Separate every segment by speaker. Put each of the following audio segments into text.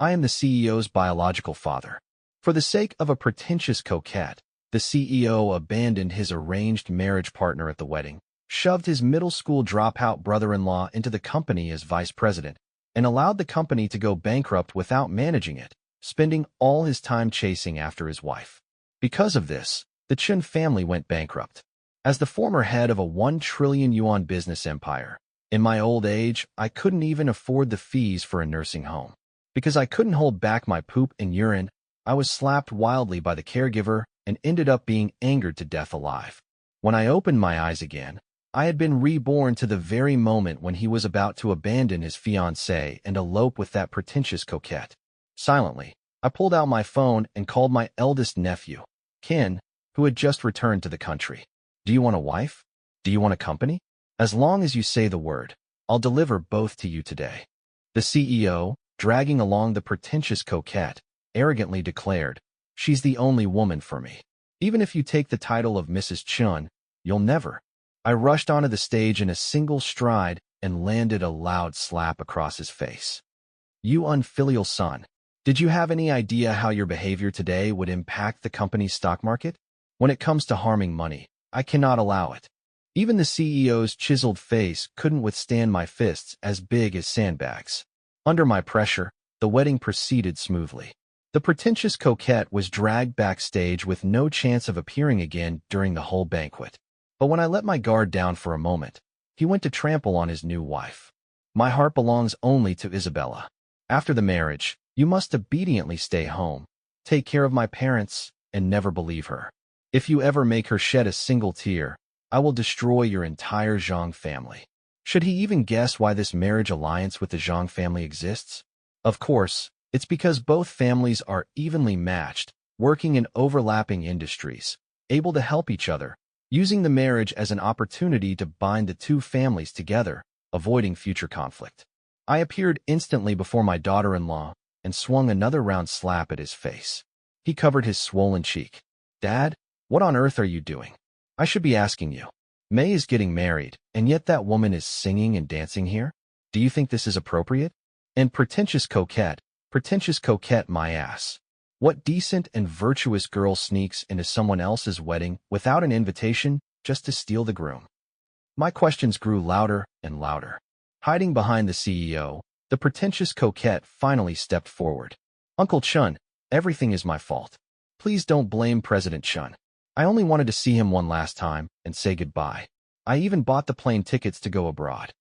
Speaker 1: I am the CEO's biological father. For the sake of a pretentious coquette, the CEO abandoned his arranged marriage partner at the wedding, shoved his middle school dropout brother-in-law into the company as vice president, and allowed the company to go bankrupt without managing it, spending all his time chasing after his wife. Because of this, the Chun family went bankrupt. As the former head of a 1 trillion yuan business empire, in my old age, I couldn't even afford the fees for a nursing home. Because I couldn't hold back my poop and urine, I was slapped wildly by the caregiver and ended up being angered to death alive. When I opened my eyes again, I had been reborn to the very moment when he was about to abandon his fiancée and elope with that pretentious coquette. Silently, I pulled out my phone and called my eldest nephew, Ken, who had just returned to the country. Do you want a wife? Do you want a company? As long as you say the word, I'll deliver both to you today. The CEO, dragging along the pretentious coquette, arrogantly declared, she's the only woman for me. Even if you take the title of Mrs. Chun, you'll never. I rushed onto the stage in a single stride and landed a loud slap across his face. You unfilial son, did you have any idea how your behavior today would impact the company's stock market? When it comes to harming money, I cannot allow it. Even the CEO's chiseled face couldn't withstand my fists as big as sandbags. Under my pressure, the wedding proceeded smoothly. The pretentious coquette was dragged backstage with no chance of appearing again during the whole banquet. But when I let my guard down for a moment, he went to trample on his new wife. My heart belongs only to Isabella. After the marriage, you must obediently stay home, take care of my parents, and never believe her. If you ever make her shed a single tear, I will destroy your entire Zhang family. Should he even guess why this marriage alliance with the Zhang family exists? Of course, it's because both families are evenly matched, working in overlapping industries, able to help each other, using the marriage as an opportunity to bind the two families together, avoiding future conflict. I appeared instantly before my daughter-in-law and swung another round slap at his face. He covered his swollen cheek. Dad, what on earth are you doing? I should be asking you. May is getting married, and yet that woman is singing and dancing here? Do you think this is appropriate? And pretentious coquette my ass. What decent and virtuous girl sneaks into someone else's wedding without an invitation just to steal the groom? My questions grew louder and louder. Hiding behind the CEO, the pretentious coquette finally stepped forward. Uncle Chun, everything is my fault. Please don't blame President Chun. I only wanted to see him one last time and say goodbye. I even bought the plane tickets to go abroad.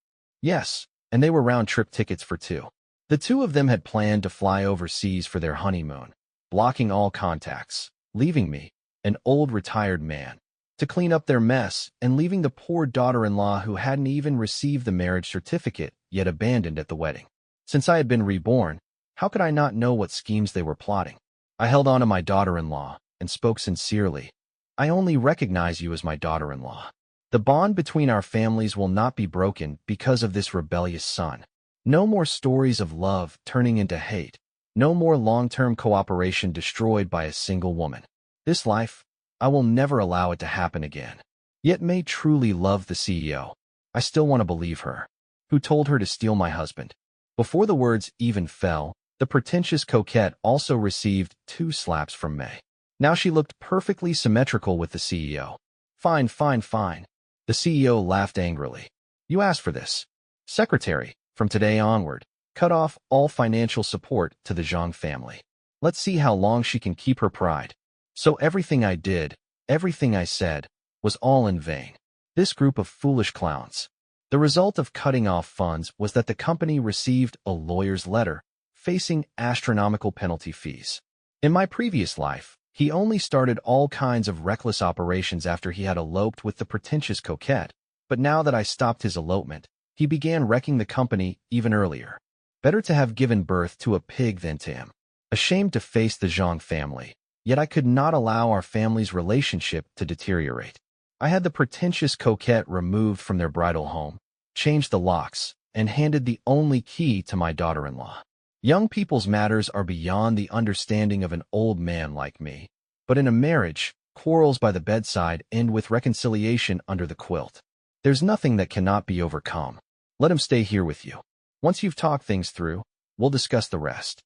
Speaker 1: Yes, and they were round-trip tickets for two. The two of them had planned to fly overseas for their honeymoon, blocking all contacts, leaving me, an old retired man, to clean up their mess and leaving the poor daughter-in-law who hadn't even received the marriage certificate yet abandoned at the wedding. Since I had been reborn, how could I not know what schemes they were plotting? I held on to my daughter-in-law and spoke sincerely. I only recognize you as my daughter-in-law. The bond between our families will not be broken because of this rebellious son. No more stories of love turning into hate. No more long-term cooperation destroyed by a single woman. This life, I will never allow it to happen again. Yet May truly loved the CEO. I still want to believe her. Who told her to steal my husband? Before the words even fell, the pretentious coquette also received 2 slaps from May. Now she looked perfectly symmetrical with the CEO. Fine. The CEO laughed angrily. You asked for this. Secretary, from today onward, cut off all financial support to the Zhang family. Let's see how long she can keep her pride. So everything I did, everything I said, was all in vain. This group of foolish clowns. The result of cutting off funds was that the company received a lawyer's letter, facing astronomical penalty fees. In my previous life, he only started all kinds of reckless operations after he had eloped with the pretentious coquette, but now that I stopped his elopement, he began wrecking the company even earlier. Better to have given birth to a pig than to him. Ashamed to face the Zhang family, yet I could not allow our family's relationship to deteriorate. I had the pretentious coquette removed from their bridal home, changed the locks, and handed the only key to my daughter-in-law. Young people's matters are beyond the understanding of an old man like me. But in a marriage, quarrels by the bedside end with reconciliation under the quilt. There's nothing that cannot be overcome. Let him stay here with you. Once you've talked things through, we'll discuss the rest.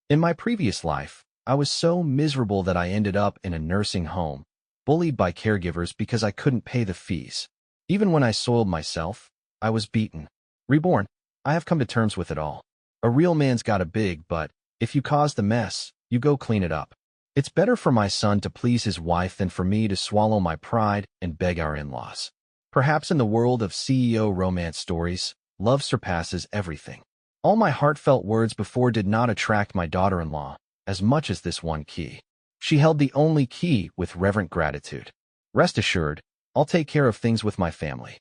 Speaker 1: In my previous life, I was so miserable that I ended up in a nursing home, bullied by caregivers because I couldn't pay the fees. Even when I soiled myself, I was beaten. Reborn, I have come to terms with it all. A real man's got a big butt. If you cause the mess, you go clean it up. It's better for my son to please his wife than for me to swallow my pride and beg our in-laws. Perhaps in the world of CEO romance stories, love surpasses everything. All my heartfelt words before did not attract my daughter-in-law as much as this one key. She held the only key with reverent gratitude. Rest assured, I'll take care of things with my family.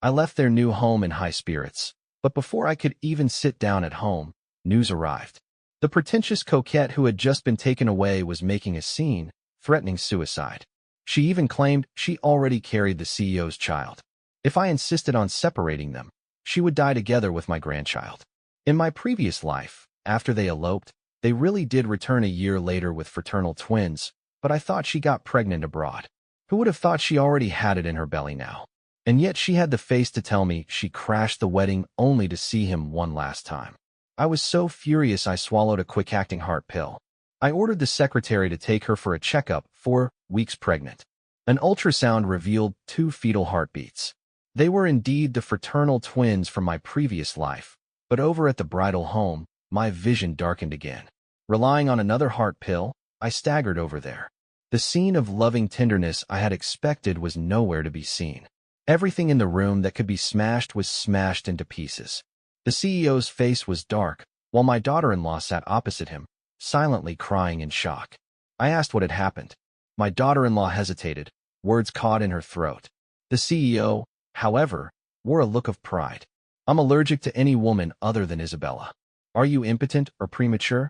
Speaker 1: I left their new home in high spirits, but before I could even sit down at home, news arrived. The pretentious Coquette who had just been taken away was making a scene, threatening suicide. She even claimed she already carried the CEO's child. If I insisted on separating them, she would die together with my grandchild. In my previous life, after they eloped, they really did return a year later with fraternal twins, but I thought she got pregnant abroad. Who would have thought she already had it in her belly now? And yet she had the face to tell me she crashed the wedding only to see him one last time. I was so furious I swallowed a quick-acting heart pill. I ordered the secretary to take her for a checkup, 4 weeks pregnant. An ultrasound revealed 2 fetal heartbeats. They were indeed the fraternal twins from my previous life, but over at the bridal home, my vision darkened again. Relying on another heart pill, I staggered over there. The scene of loving tenderness I had expected was nowhere to be seen. Everything in the room that could be smashed was smashed into pieces. The CEO's face was dark, while my daughter-in-law sat opposite him, silently crying in shock. I asked what had happened. My daughter-in-law hesitated, words caught in her throat. The CEO, however, wore a look of pride. I'm allergic to any woman other than Isabella. Are you impotent or premature?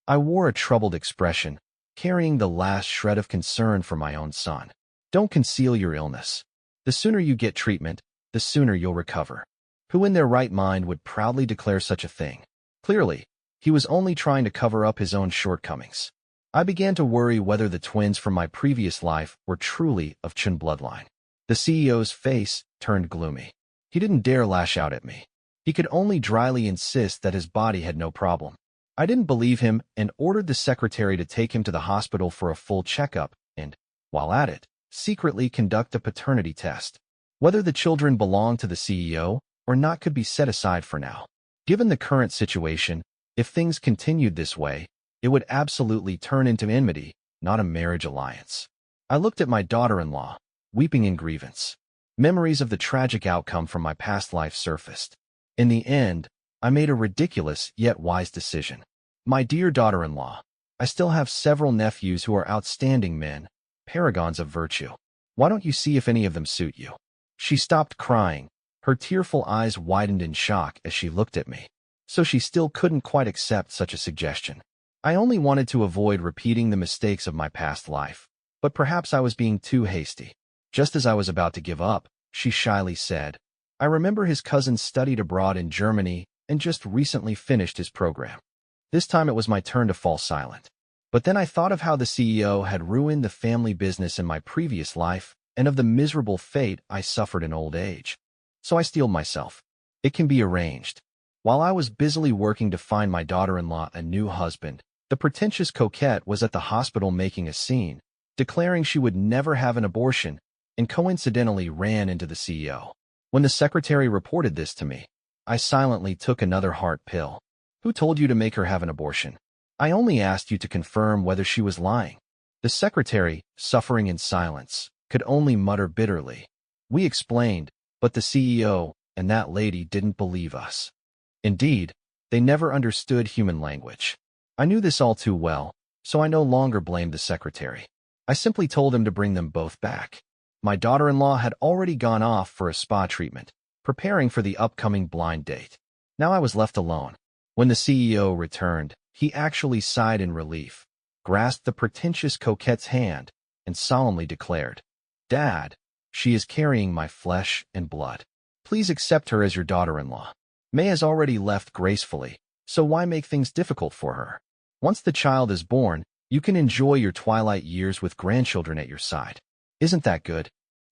Speaker 1: I wore a troubled expression, carrying the last shred of concern for my own son. Don't conceal your illness. The sooner you get treatment, the sooner you'll recover. Who in their right mind would proudly declare such a thing? Clearly, he was only trying to cover up his own shortcomings. I began to worry whether the twins from my previous life were truly of Chen bloodline. The CEO's face turned gloomy. He didn't dare lash out at me. He could only dryly insist that his body had no problem. I didn't believe him and ordered the secretary to take him to the hospital for a full checkup and, while at it, secretly conduct a paternity test. Whether the children belonged to the CEO or not could be set aside for now. Given the current situation, if things continued this way, it would absolutely turn into enmity, not a marriage alliance. I looked at my daughter-in-law, weeping in grievance. Memories of the tragic outcome from my past life surfaced. In the end, I made a ridiculous yet wise decision. My dear daughter-in-law, I still have several nephews who are outstanding men, paragons of virtue. Why don't you see if any of them suit you? She stopped crying. Her tearful eyes widened in shock as she looked at me. So she still couldn't quite accept such a suggestion. I only wanted to avoid repeating the mistakes of my past life, but perhaps I was being too hasty. Just as I was about to give up, she shyly said, I remember his cousin studied abroad in Germany and just recently finished his program. This time it was my turn to fall silent. But then I thought of how the CEO had ruined the family business in my previous life and of the miserable fate I suffered in old age. So I steeled myself. It can be arranged. While I was busily working to find my daughter-in-law a new husband, the pretentious Coquette was at the hospital making a scene, declaring she would never have an abortion, and coincidentally ran into the CEO. When the secretary reported this to me, I silently took another heart pill. Who told you to make her have an abortion? I only asked you to confirm whether she was lying. The secretary, suffering in silence, could only mutter bitterly. We explained, but the CEO and that lady didn't believe us. Indeed, they never understood human language. I knew this all too well, so I no longer blamed the secretary. I simply told him to bring them both back. My daughter-in-law had already gone off for a spa treatment, preparing for the upcoming blind date. Now I was left alone. When the CEO returned, he actually sighed in relief, grasped the pretentious Coquette's hand, and solemnly declared, Dad, she is carrying my flesh and blood. Please accept her as your daughter-in-law. May has already left gracefully, so why make things difficult for her? Once the child is born, you can enjoy your twilight years with grandchildren at your side. Isn't that good?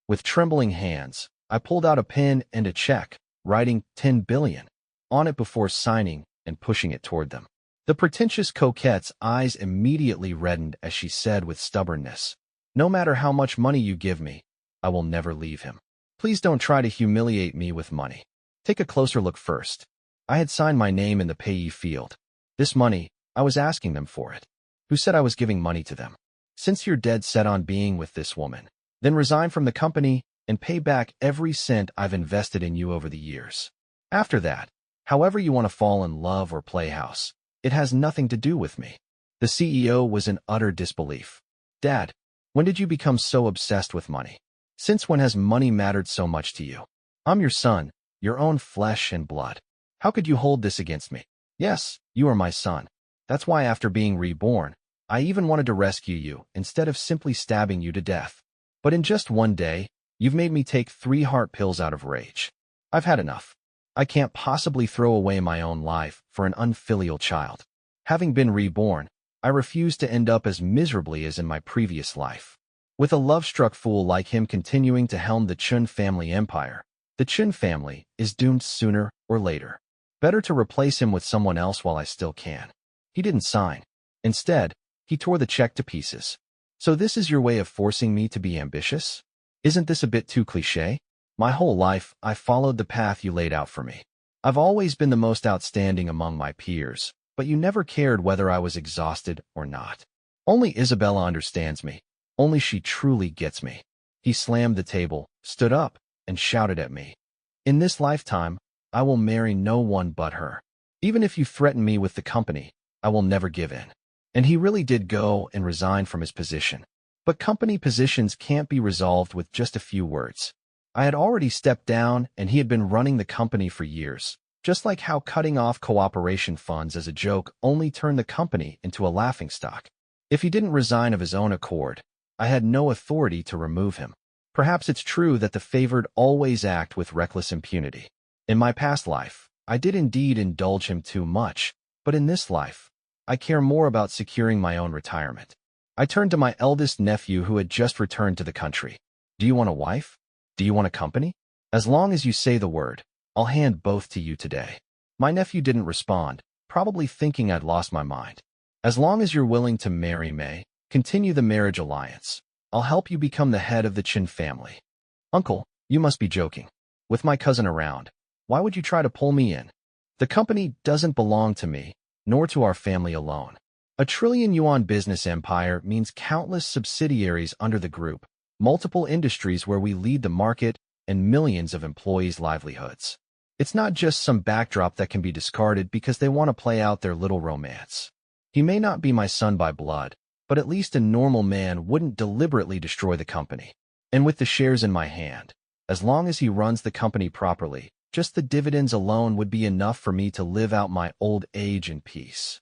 Speaker 1: With trembling hands, I pulled out a pen and a check, writing 10 billion on it before signing and pushing it toward them. The pretentious Coquette's eyes immediately reddened as she said with stubbornness, "No matter how much money you give me, I will never leave him. Please don't try to humiliate me with money. Take a closer look first. I had signed my name in the payee field. This money, I was asking them for it. Who said I was giving money to them? Since you're dead set on being with this woman, then resign from the company and pay back every cent I've invested in you over the years. After that, however you want to fall in love or play house, it has nothing to do with me." The CEO was in utter disbelief. "Dad, when did you become so obsessed with money? Since when has money mattered so much to you? I'm your son, your own flesh and blood. How could you hold this against me? Yes, you are my son. That's why after being reborn, I even wanted to rescue you instead of simply stabbing you to death. But in just one day, you've made me take 3 heart pills out of rage. I've had enough. I can't possibly throw away my own life for an unfilial child. Having been reborn, I refuse to end up as miserably as in my previous life. With a love-struck fool like him continuing to helm the Chun family empire, the Chun family is doomed sooner or later. Better to replace him with someone else while I still can." He didn't sign. Instead, he tore the check to pieces. "So this is your way of forcing me to be ambitious? Isn't this a bit too cliché? My whole life, I followed the path you laid out for me. I've always been the most outstanding among my peers, but you never cared whether I was exhausted or not. Only Isabella understands me. Only she truly gets me." He slammed the table, stood up, and shouted at me. "In this lifetime, I will marry no one but her. Even if you threaten me with the company, I will never give in." And he really did go and resign from his position. But company positions can't be resolved with just a few words. I had already stepped down, and he had been running the company for years, just like how cutting off cooperation funds as a joke only turned the company into a laughingstock. If he didn't resign of his own accord, I had no authority to remove him. Perhaps it's true that the favored always act with reckless impunity. In my past life, I did indeed indulge him too much, but in this life, I care more about securing my own retirement. I turned to my eldest nephew who had just returned to the country. "Do you want a wife? Do you want a company? As long as you say the word, I'll hand both to you today." My nephew didn't respond, probably thinking I'd lost my mind. "As long as you're willing to marry May, continue the marriage alliance. I'll help you become the head of the Chin family." "Uncle, you must be joking. With my cousin around, why would you try to pull me in? The company doesn't belong to me, nor to our family alone. A trillion-yuan business empire means countless subsidiaries under the group, multiple industries where we lead the market, and millions of employees' livelihoods. It's not just some backdrop that can be discarded because they want to play out their little romance. He may not be my son by blood, but at least a normal man wouldn't deliberately destroy the company. And with the shares in my hand, as long as he runs the company properly, just the dividends alone would be enough for me to live out my old age in peace."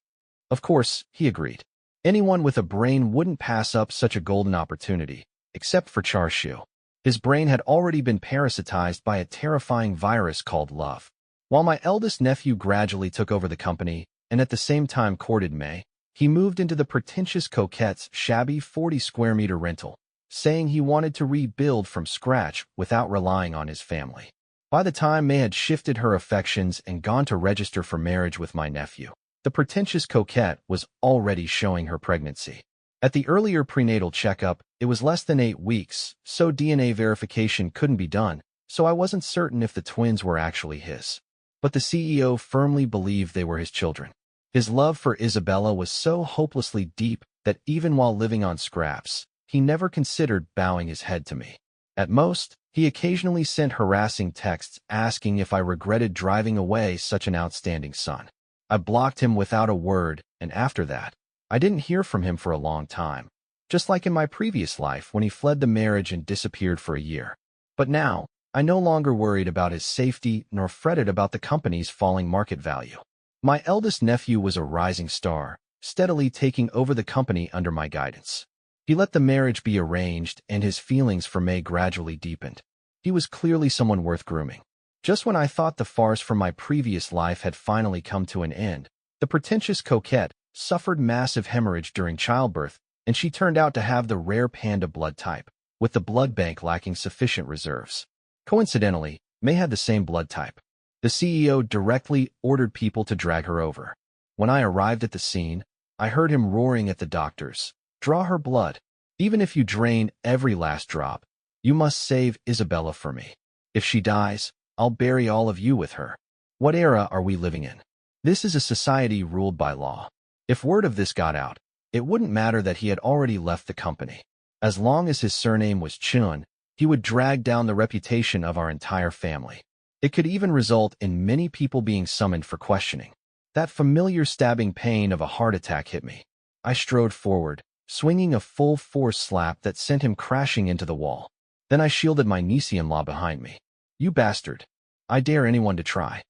Speaker 1: Of course, he agreed. Anyone with a brain wouldn't pass up such a golden opportunity, except for Charshu. His brain had already been parasitized by a terrifying virus called love. While my eldest nephew gradually took over the company, and at the same time courted May, he moved into the pretentious Coquette's shabby 40-square-meter rental, saying he wanted to rebuild from scratch without relying on his family. By the time May had shifted her affections and gone to register for marriage with my nephew, the pretentious Coquette was already showing her pregnancy. At the earlier prenatal checkup, it was less than 8 weeks, so DNA verification couldn't be done, so I wasn't certain if the twins were actually his. But the CEO firmly believed they were his children. His love for Isabella was so hopelessly deep that even while living on scraps, he never considered bowing his head to me. At most, he occasionally sent harassing texts asking if I regretted driving away such an outstanding son. I blocked him without a word, and after that, I didn't hear from him for a long time, just like in my previous life when he fled the marriage and disappeared for a year. But now, I no longer worried about his safety nor fretted about the company's falling market value. My eldest nephew was a rising star, steadily taking over the company under my guidance. He let the marriage be arranged, and his feelings for May gradually deepened. He was clearly someone worth grooming. Just when I thought the farce from my previous life had finally come to an end, the pretentious Coquette suffered massive hemorrhage during childbirth, and she turned out to have the rare panda blood type, with the blood bank lacking sufficient reserves. Coincidentally, May had the same blood type. The CEO directly ordered people to drag her over. When I arrived at the scene, I heard him roaring at the doctors. Draw her blood. Even if you drain every last drop, you must save Isabella for me. If she dies, I'll bury all of you with her. What era are we living in? This is a society ruled by law. If word of this got out, it wouldn't matter that he had already left the company. As long as his surname was Chun, he would drag down the reputation of our entire family. It could even result in many people being summoned for questioning. That familiar stabbing pain of a heart attack hit me. I strode forward, swinging a full-force slap that sent him crashing into the wall. Then I shielded my niece-in-law behind me. You bastard. I dare anyone to try.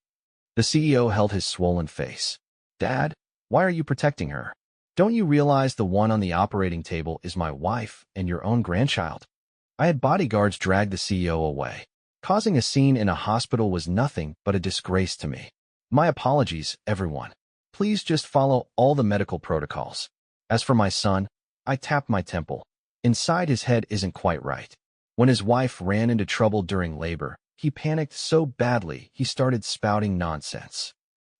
Speaker 1: The CEO held his swollen face. Dad, why are you protecting her? Don't you realize the one on the operating table is my wife and your own grandchild? I had bodyguards drag the CEO away. Causing a scene in a hospital was nothing but a disgrace to me. My apologies, everyone. Please just follow all the medical protocols. As for my son, I tapped my temple. Inside his head isn't quite right. When his wife ran into trouble during labor, he panicked so badly he started spouting nonsense.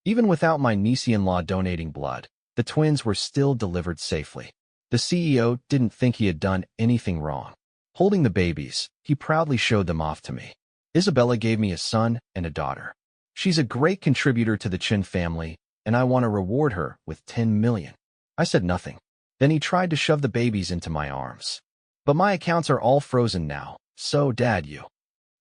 Speaker 1: Even without my niece-in-law donating blood, the twins were still delivered safely. The CEO didn't think he had done anything wrong. Holding the babies, he proudly showed them off to me. Isabella gave me a son and a daughter. She's a great contributor to the Chin family, and I want to reward her with 10 million. I said nothing. Then he tried to shove the babies into my arms. But my accounts are all frozen now, so Dad, you.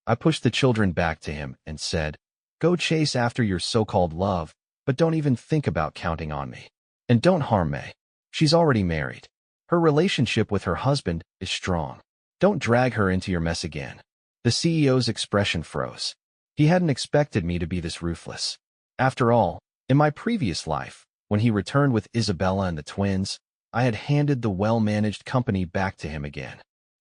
Speaker 1: I pushed the children back to him and said, go chase after your so-called love, but don't even think about counting on me. And don't harm May. She's already married. Her relationship with her husband is strong. Don't drag her into your mess again. The CEO's expression froze. He hadn't expected me to be this ruthless. After all, in my previous life, when he returned with Isabella and the twins, I had handed the well-managed company back to him again.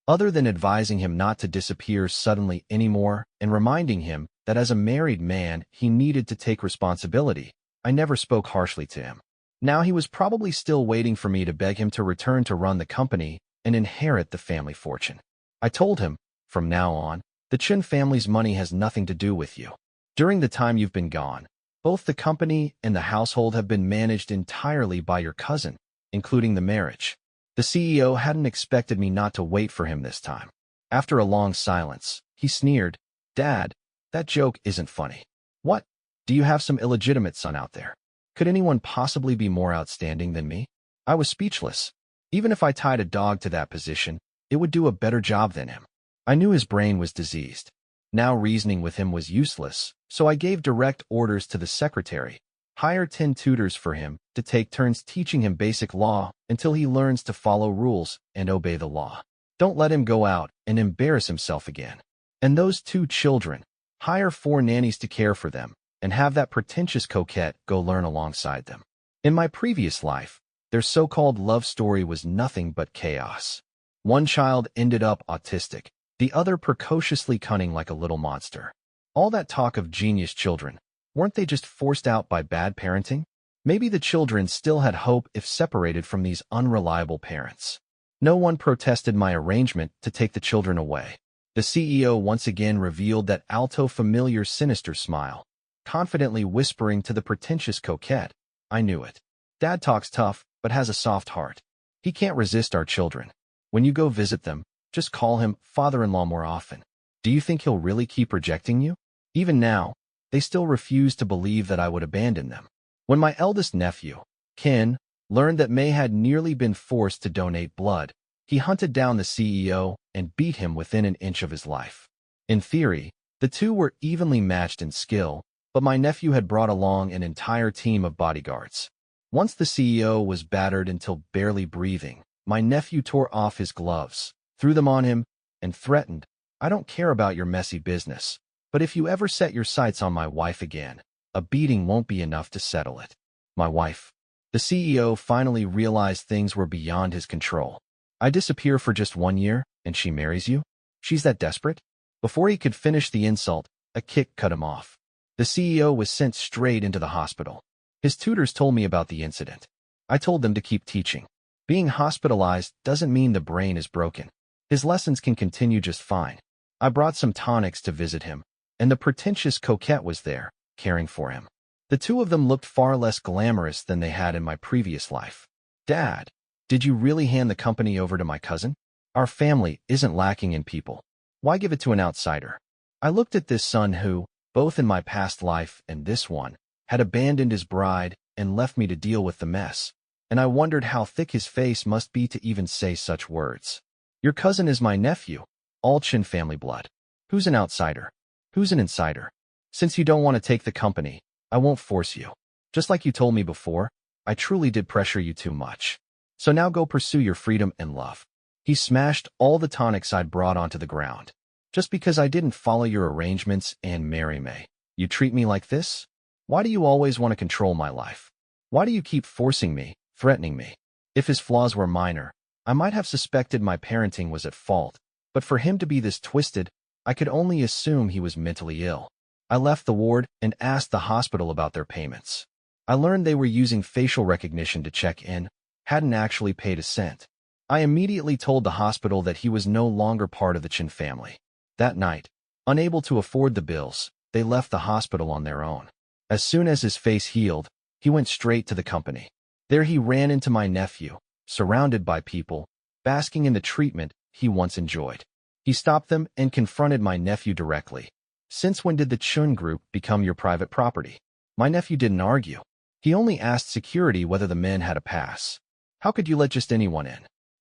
Speaker 1: Other than advising him not to disappear suddenly anymore and reminding him that as a married man he needed to take responsibility, I never spoke harshly to him. Now he was probably still waiting for me to beg him to return to run the company and inherit the family fortune. I told him, from now on, the Chin family's money has nothing to do with you. During the time you've been gone, both the company and the household have been managed entirely by your cousin, including the marriage. The CEO hadn't expected me not to wait for him this time. After a long silence, he sneered, Dad, that joke isn't funny. What? Do you have some illegitimate son out there? Could anyone possibly be more outstanding than me? I was speechless. Even if I tied a dog to that position, it would do a better job than him. I knew his brain was diseased. Now reasoning with him was useless, so I gave direct orders to the secretary. Hire 10 tutors for him to take turns teaching him basic law until he learns to follow rules and obey the law. Don't let him go out and embarrass himself again. And those 2 children, hire 4 nannies to care for them and have that pretentious Coquette go learn alongside them. In my previous life, their so-called love story was nothing but chaos. One child ended up autistic, the other precociously cunning like a little monster. All that talk of genius children, weren't they just forced out by bad parenting? Maybe the children still had hope if separated from these unreliable parents. No one protested my arrangement to take the children away. The CEO once again revealed that alto familiar sinister smile, confidently whispering to the pretentious Coquette, I knew it. Dad talks tough, but has a soft heart. He can't resist our children. When you go visit them, just call him father-in-law more often. Do you think he'll really keep rejecting you? Even now, they still refuse to believe that I would abandon them. When my eldest nephew, Ken, learned that May had nearly been forced to donate blood, he hunted down the CEO and beat him within an inch of his life. In theory, the two were evenly matched in skill, but my nephew had brought along an entire team of bodyguards. Once the CEO was battered until barely breathing, my nephew tore off his gloves, threw them on him, and threatened, I don't care about your messy business, but if you ever set your sights on my wife again, a beating won't be enough to settle it. My wife. The CEO finally realized things were beyond his control. I disappear for just 1 year, and she marries you? She's that desperate? Before he could finish the insult, a kick cut him off. The CEO was sent straight into the hospital. His tutors told me about the incident. I told them to keep teaching. Being hospitalized doesn't mean the brain is broken. His lessons can continue just fine. I brought some tonics to visit him, and the pretentious Coquette was there, caring for him. The two of them looked far less glamorous than they had in my previous life. Dad, did you really hand the company over to my cousin? Our family isn't lacking in people. Why give it to an outsider? I looked at this son who, both in my past life and this one, had abandoned his bride and left me to deal with the mess, and I wondered how thick his face must be to even say such words. Your cousin is my nephew, all Chin family blood. Who's an outsider? Who's an insider? Since you don't want to take the company, I won't force you. Just like you told me before, I truly did pressure you too much. So now go pursue your freedom and love. He smashed all the tonics I'd brought onto the ground. Just because I didn't follow your arrangements and marry me, you treat me like this? Why do you always want to control my life? Why do you keep forcing me, threatening me? If his flaws were minor, I might have suspected my parenting was at fault, but for him to be this twisted, I could only assume he was mentally ill. I left the ward and asked the hospital about their payments. I learned they were using facial recognition to check in, hadn't actually paid a cent. I immediately told the hospital that he was no longer part of the Chin family. That night, unable to afford the bills, they left the hospital on their own. As soon as his face healed, he went straight to the company. There he ran into my nephew, surrounded by people, basking in the treatment he once enjoyed. He stopped them and confronted my nephew directly. Since when did the Chun group become your private property? My nephew didn't argue. He only asked security whether the men had a pass. How could you let just anyone in?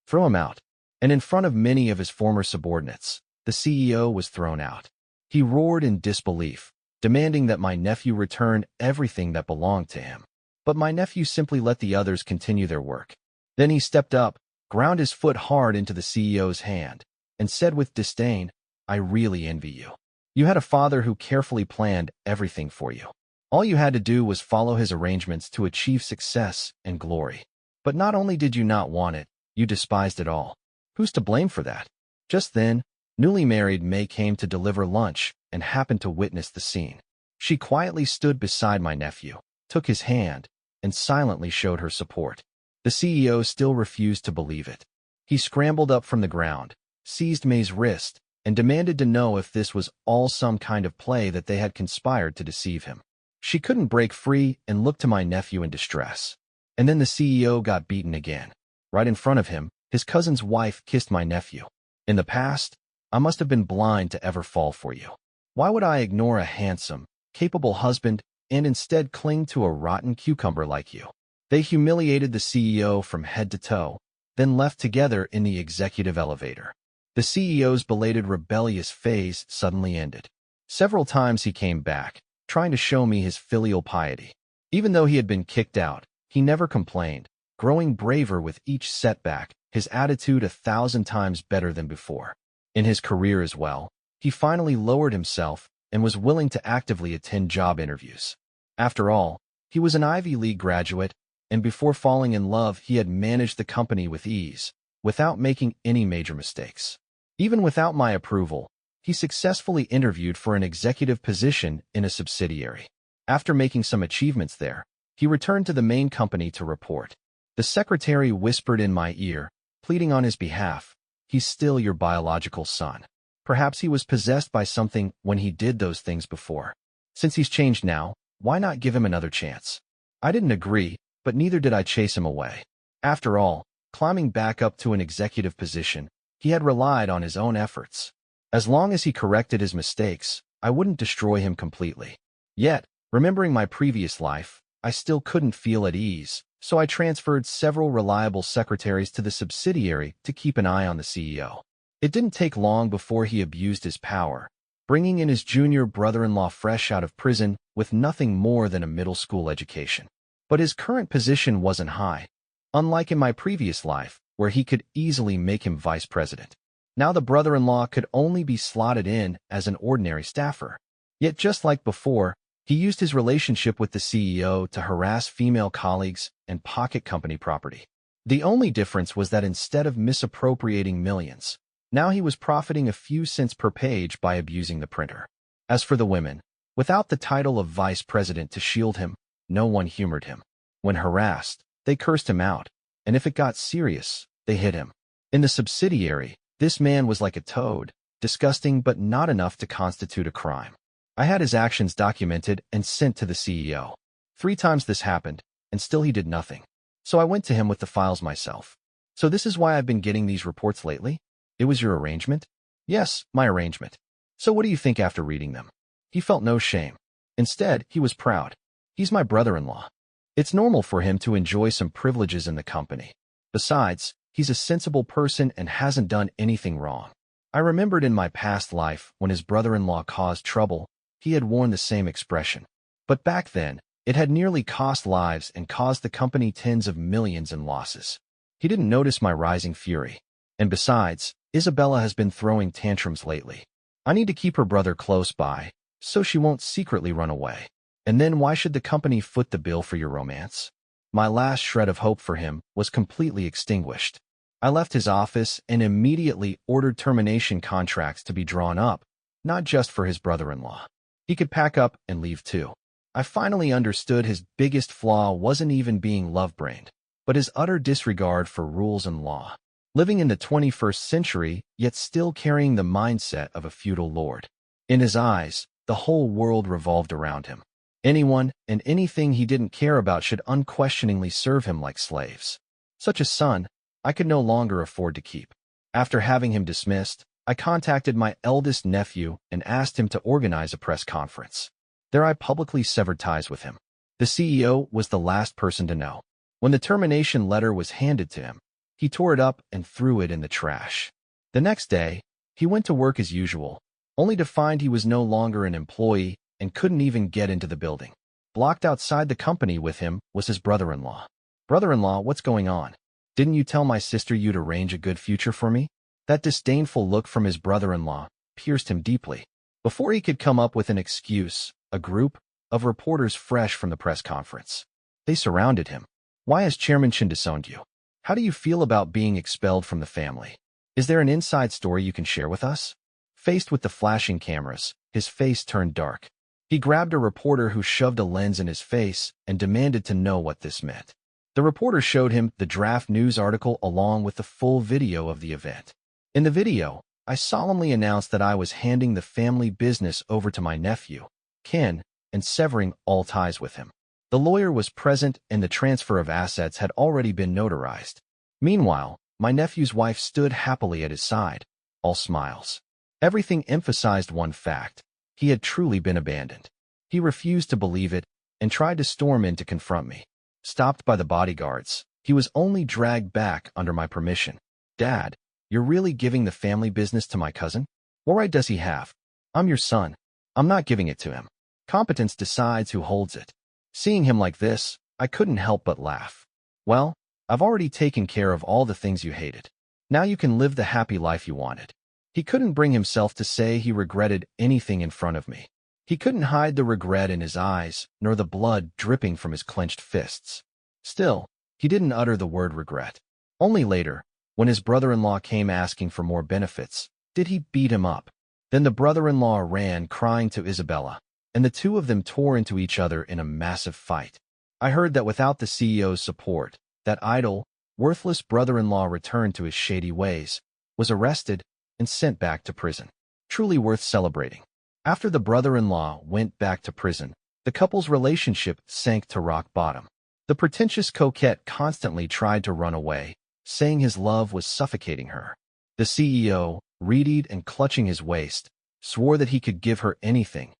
Speaker 1: Throw him out. And in front of many of his former subordinates, the CEO was thrown out. He roared in disbelief, demanding that my nephew return everything that belonged to him. But my nephew simply let the others continue their work. Then he stepped up, ground his foot hard into the CEO's hand, and said with disdain, I really envy you. You had a father who carefully planned everything for you. All you had to do was follow his arrangements to achieve success and glory. But not only did you not want it, you despised it all. Who's to blame for that? Just then, newly married May came to deliver lunch and happened to witness the scene. She quietly stood beside my nephew, took his hand, and silently showed her support. The CEO still refused to believe it. He scrambled up from the ground, seized May's wrist, and demanded to know if this was all some kind of play that they had conspired to deceive him. She couldn't break free and looked to my nephew in distress. And then the CEO got beaten again. Right in front of him, his cousin's wife kissed my nephew. In the past, I must have been blind to ever fall for you. Why would I ignore a handsome, capable husband and instead cling to a rotten cucumber like you? They humiliated the CEO from head to toe, then left together in the executive elevator. The CEO's belated rebellious phase suddenly ended. Several times he came back, trying to show me his filial piety. Even though he had been kicked out, he never complained, growing braver with each setback, his attitude 1,000 times better than before. In his career as well, he finally lowered himself and was willing to actively attend job interviews. After all, he was an Ivy League graduate, and before falling in love, he had managed the company with ease, without making any major mistakes. Even without my approval, he successfully interviewed for an executive position in a subsidiary. After making some achievements there, he returned to the main company to report. The secretary whispered in my ear, pleading on his behalf, he's still your biological son. Perhaps he was possessed by something when he did those things before. Since he's changed now, why not give him another chance? I didn't agree, but neither did I chase him away. After all, climbing back up to an executive position, he had relied on his own efforts. As long as he corrected his mistakes, I wouldn't destroy him completely. Yet, remembering my previous life, I still couldn't feel at ease, so I transferred several reliable secretaries to the subsidiary to keep an eye on the CEO. It didn't take long before he abused his power, bringing in his junior brother-in-law fresh out of prison with nothing more than a middle school education. But his current position wasn't high, unlike in my previous life, where he could easily make him vice president. Now the brother-in-law could only be slotted in as an ordinary staffer. Yet just like before, he used his relationship with the CEO to harass female colleagues and pocket company property. The only difference was that instead of misappropriating millions, now he was profiting a few cents per page by abusing the printer. As for the women, without the title of vice president to shield him, no one humored him. When harassed, they cursed him out, and if it got serious, they hit him. In the subsidiary, this man was like a toad, disgusting but not enough to constitute a crime. I had his actions documented and sent to the CEO. 3 times this happened, and still he did nothing. So I went to him with the files myself. So this is why I've been getting these reports lately? It was your arrangement? Yes, my arrangement. So what do you think after reading them? He felt no shame. Instead, he was proud. He's my brother-in-law. It's normal for him to enjoy some privileges in the company. Besides, he's a sensible person and hasn't done anything wrong. I remembered in my past life when his brother-in-law caused trouble, he had worn the same expression. But back then, it had nearly cost lives and caused the company tens of millions in losses. He didn't notice my rising fury. And besides, Isabella has been throwing tantrums lately. I need to keep her brother close by, so she won't secretly run away. And then why should the company foot the bill for your romance? My last shred of hope for him was completely extinguished. I left his office and immediately ordered termination contracts to be drawn up, not just for his brother-in-law. He could pack up and leave too. I finally understood his biggest flaw wasn't even being love-brained, but his utter disregard for rules and law. Living in the 21st century, yet still carrying the mindset of a feudal lord. In his eyes, the whole world revolved around him. Anyone and anything he didn't care about should unquestioningly serve him like slaves. Such a son, I could no longer afford to keep. After having him dismissed, I contacted my eldest nephew and asked him to organize a press conference. There I publicly severed ties with him. The CEO was the last person to know. When the termination letter was handed to him, he tore it up and threw it in the trash. The next day, he went to work as usual, only to find he was no longer an employee and couldn't even get into the building. Blocked outside the company with him was his brother-in-law. Brother-in-law, what's going on? Didn't you tell my sister you'd arrange a good future for me? That disdainful look from his brother-in-law pierced him deeply. Before he could come up with an excuse, a group of reporters fresh from the press conference. They surrounded him. Why has Chairman Chin disowned you? How do you feel about being expelled from the family? Is there an inside story you can share with us? Faced with the flashing cameras, his face turned dark. He grabbed a reporter who shoved a lens in his face and demanded to know what this meant. The reporter showed him the draft news article along with the full video of the event. In the video, I solemnly announced that I was handing the family business over to my nephew, Ken, and severing all ties with him. The lawyer was present and the transfer of assets had already been notarized. Meanwhile, my nephew's wife stood happily at his side, all smiles. Everything emphasized one fact. He had truly been abandoned. He refused to believe it and tried to storm in to confront me. Stopped by the bodyguards, he was only dragged back under my permission. Dad, you're really giving the family business to my cousin? What right does he have? I'm your son. I'm not giving it to him. Competence decides who holds it. Seeing him like this, I couldn't help but laugh. Well, I've already taken care of all the things you hated. Now you can live the happy life you wanted. He couldn't bring himself to say he regretted anything in front of me. He couldn't hide the regret in his eyes, nor the blood dripping from his clenched fists. Still, he didn't utter the word regret. Only later, when his brother-in-law came asking for more benefits, did he beat him up. Then the brother-in-law ran crying to Isabella, and the two of them tore into each other in a massive fight. I heard that without the CEO's support, that idle, worthless brother-in-law returned to his shady ways, was arrested, and sent back to prison. Truly worth celebrating. After the brother-in-law went back to prison, the couple's relationship sank to rock bottom. The pretentious Coquette constantly tried to run away, saying his love was suffocating her. The CEO, reedied and clutching his waist, swore that he could give her anything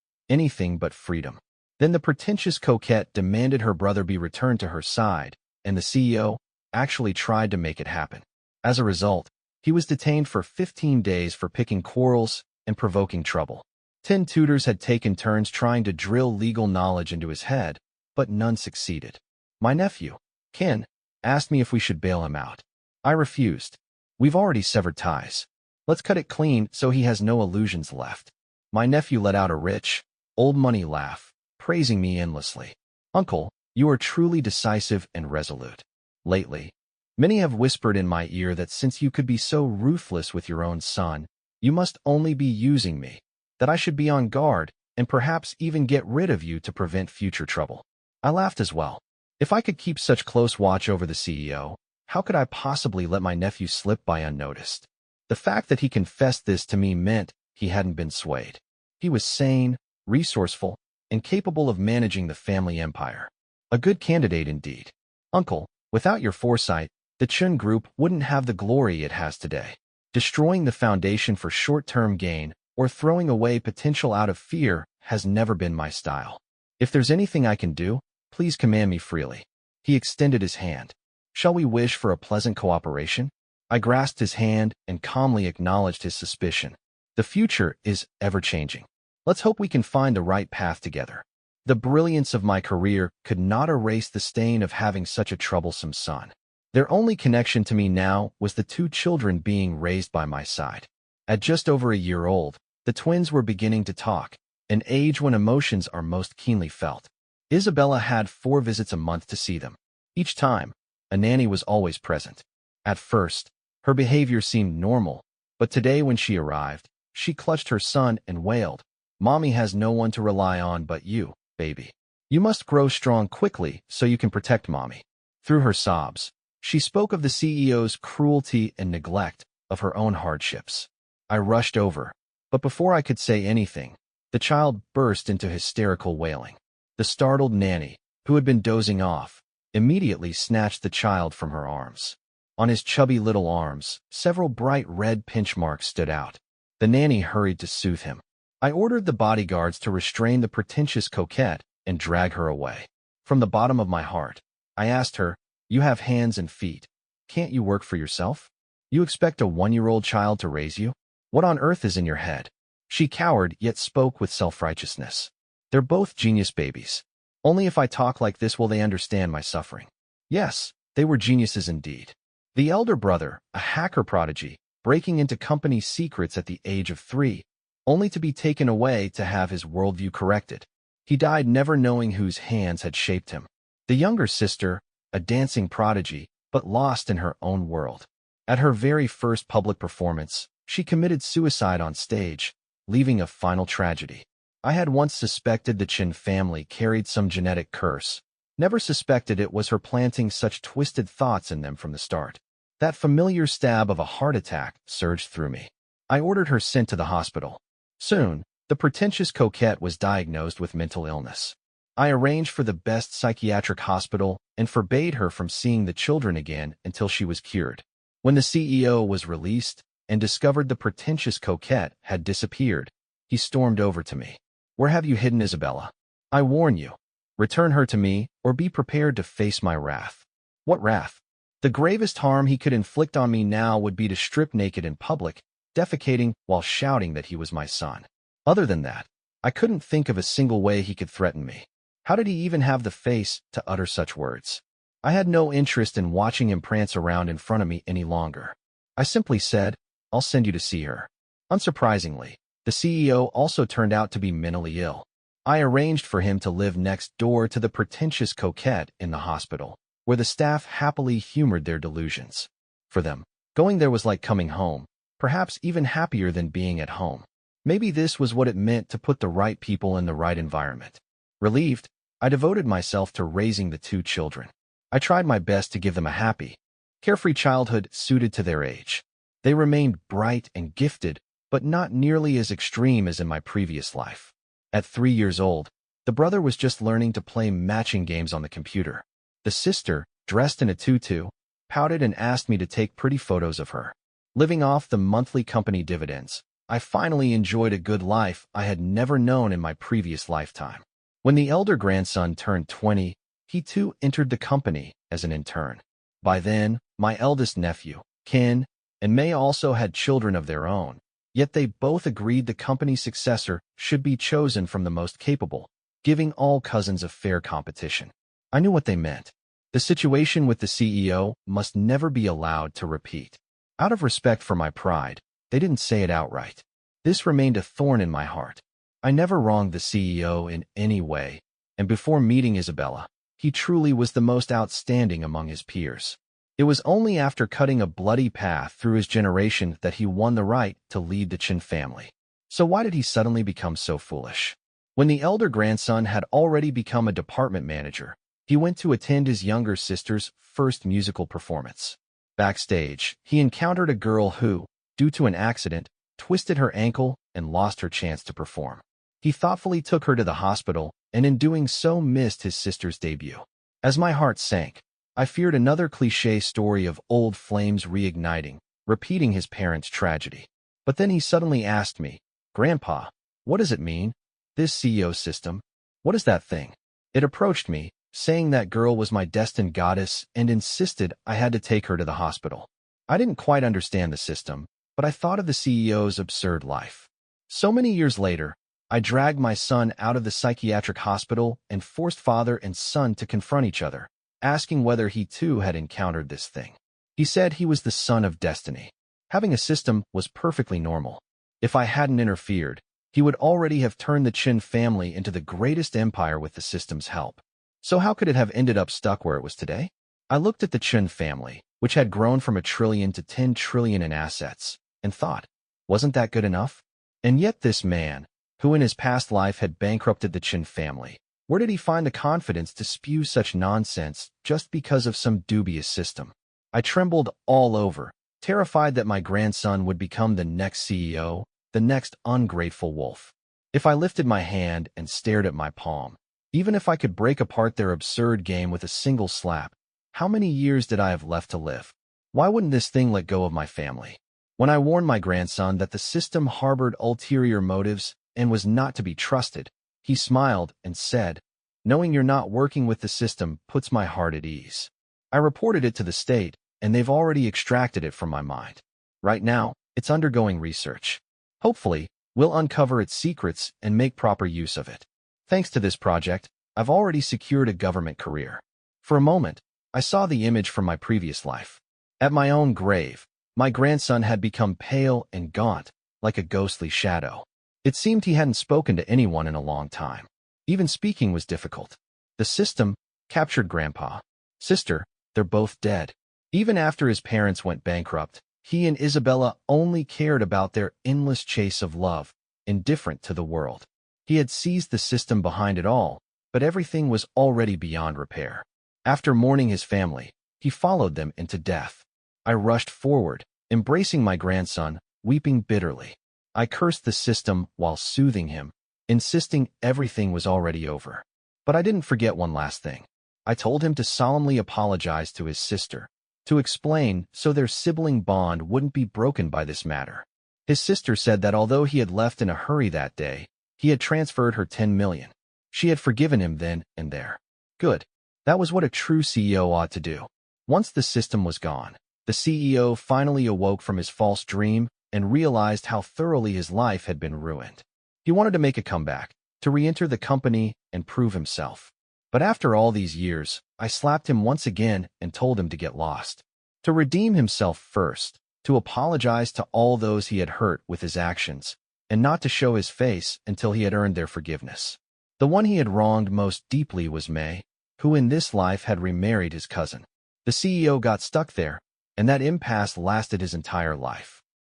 Speaker 1: but freedom. Then the pretentious Coquette demanded her brother be returned to her side, and the CEO actually tried to make it happen. As a result, he was detained for 15 days for picking quarrels and provoking trouble. 10 tutors had taken turns trying to drill legal knowledge into his head, but none succeeded. My nephew, Ken, asked me if we should bail him out. I refused. We've already severed ties. Let's cut it clean so he has no illusions left. My nephew let out a rich, old money laugh, praising me endlessly. Uncle, you are truly decisive and resolute. Lately, many have whispered in my ear that since you could be so ruthless with your own son, you must only be using me, that I should be on guard and perhaps even get rid of you to prevent future trouble. I laughed as well. If I could keep such close watch over the CEO, how could I possibly let my nephew slip by unnoticed? The fact that he confessed this to me meant he hadn't been swayed. He was sane, resourceful, and capable of managing the family empire. A good candidate indeed. Uncle, without your foresight, the Chun Group wouldn't have the glory it has today. Destroying the foundation for short-term gain or throwing away potential out of fear has never been my style. If there's anything I can do, please command me freely. He extended his hand. Shall we wish for a pleasant cooperation? I grasped his hand and calmly acknowledged his suspicion. The future is ever-changing. Let's hope we can find the right path together. The brilliance of my career could not erase the stain of having such a troublesome son. Their only connection to me now was the two children being raised by my side. At just over a year old, the twins were beginning to talk, an age when emotions are most keenly felt. Isabella had 4 visits a month to see them. Each time, a nanny was always present. At first, her behavior seemed normal, but today when she arrived, she clutched her son and wailed, "Mommy has no one to rely on but you, baby. You must grow strong quickly so you can protect Mommy." Through her sobs, she spoke of the CEO's cruelty and neglect, of her own hardships. I rushed over, but before I could say anything, the child burst into hysterical wailing. The startled nanny, who had been dozing off, immediately snatched the child from her arms. On his chubby little arms, several bright red pinch marks stood out. The nanny hurried to soothe him. I ordered the bodyguards to restrain the pretentious Coquette and drag her away. From the bottom of my heart, I asked her, "You have hands and feet. Can't you work for yourself? You expect a 1-year-old child to raise you? What on earth is in your head?" She cowered yet spoke with self-righteousness. "They're both genius babies. Only if I talk like this will they understand my suffering." Yes, they were geniuses indeed. The elder brother, a hacker prodigy, breaking into company secrets at the age of 3, only to be taken away to have his worldview corrected. He died never knowing whose hands had shaped him. The younger sister, a dancing prodigy, but lost in her own world. At her very first public performance, she committed suicide on stage, leaving a final tragedy. I had once suspected the Chin family carried some genetic curse, never suspected it was her planting such twisted thoughts in them from the start. That familiar stab of a heart attack surged through me. I ordered her sent to the hospital. Soon, the pretentious Coquette was diagnosed with mental illness. I arranged for the best psychiatric hospital and forbade her from seeing the children again until she was cured. When the CEO was released and discovered the pretentious Coquette had disappeared, he stormed over to me. "Where have you hidden Isabella? I warn you. Return her to me or be prepared to face my wrath." What wrath? The gravest harm he could inflict on me now would be to strip naked in public, defecating while shouting that he was my son. Other than that, I couldn't think of a single way he could threaten me. How did he even have the face to utter such words? I had no interest in watching him prance around in front of me any longer. I simply said, "I'll send you to see her." Unsurprisingly, the CEO also turned out to be mentally ill. I arranged for him to live next door to the pretentious Coquette in the hospital, where the staff happily humored their delusions. For them, going there was like coming home, perhaps even happier than being at home. Maybe this was what it meant to put the right people in the right environment. Relieved, I devoted myself to raising the 2 children. I tried my best to give them a happy, carefree childhood suited to their age. They remained bright and gifted, but not nearly as extreme as in my previous life. At 3 years old, the brother was just learning to play matching games on the computer. The sister, dressed in a tutu, pouted and asked me to take pretty photos of her. Living off the monthly company dividends, I finally enjoyed a good life I had never known in my previous lifetime. When the elder grandson turned 20, he too entered the company as an intern. By then, my eldest nephew, Ken, and May also had children of their own, yet they both agreed the company's successor should be chosen from the most capable, giving all cousins a fair competition. I knew what they meant. The situation with the CEO must never be allowed to repeat. Out of respect for my pride, they didn't say it outright. This remained a thorn in my heart. I never wronged the CEO in any way, and before meeting Isabella, he truly was the most outstanding among his peers. It was only after cutting a bloody path through his generation that he won the right to lead the Chin family. So why did he suddenly become so foolish? When the elder grandson had already become a department manager, he went to attend his younger sister's first musical performance. Backstage, he encountered a girl who, due to an accident, twisted her ankle and lost her chance to perform. He thoughtfully took her to the hospital and in doing so missed his sister's debut. As my heart sank, I feared another cliché story of old flames reigniting, repeating his parents' tragedy. But then he suddenly asked me, "Grandpa, what does it mean? This CEO system? What is that thing?" It approached me, saying that girl was my destined goddess and insisted I had to take her to the hospital. I didn't quite understand the system, but I thought of the CEO's absurd life. So many years later, I dragged my son out of the psychiatric hospital and forced father and son to confront each other, asking whether he too had encountered this thing. He said he was the son of destiny. Having a system was perfectly normal. If I hadn't interfered, he would already have turned the Chin family into the greatest empire with the system's help. So how could it have ended up stuck where it was today? I looked at the Chin family, which had grown from $1 trillion to $10 trillion in assets, and thought, wasn't that good enough? And yet this man, who in his past life had bankrupted the Chin family, where did he find the confidence to spew such nonsense just because of some dubious system? I trembled all over, terrified that my grandson would become the next CEO, the next ungrateful wolf. If I lifted my hand and stared at my palm, even if I could break apart their absurd game with a single slap, how many years did I have left to live? Why wouldn't this thing let go of my family? When I warned my grandson that the system harbored ulterior motives and was not to be trusted, he smiled and said, "Knowing you're not working with the system puts my heart at ease." I reported it to the state, and they've already extracted it from my mind. Right now, it's undergoing research. Hopefully, we'll uncover its secrets and make proper use of it. Thanks to this project, I've already secured a government career. For a moment, I saw the image from my previous life. At my own grave, my grandson had become pale and gaunt, like a ghostly shadow. It seemed he hadn't spoken to anyone in a long time. Even speaking was difficult. The system captured Grandpa. Sister, they're both dead. Even after his parents went bankrupt, he and Isabella only cared about their endless chase of love, indifferent to the world. He had seized the system behind it all, but everything was already beyond repair. After mourning his family, he followed them into death. I rushed forward, embracing my grandson, weeping bitterly. I cursed the system while soothing him, insisting everything was already over. But I didn't forget one last thing. I told him to solemnly apologize to his sister, to explain so their sibling bond wouldn't be broken by this matter. His sister said that although he had left in a hurry that day, he had transferred her $10 million. She had forgiven him then and there. Good. That was what a true CEO ought to do. Once the system was gone, the CEO finally awoke from his false dream and realized how thoroughly his life had been ruined. He wanted to make a comeback, to re-enter the company and prove himself. But after all these years, I slapped him once again and told him to get lost. To redeem himself first, to apologize to all those he had hurt with his actions, and not to show his face until he had earned their forgiveness. The one he had wronged most deeply was May, who in this life had remarried his cousin. The CEO got stuck there, and that impasse lasted his entire life.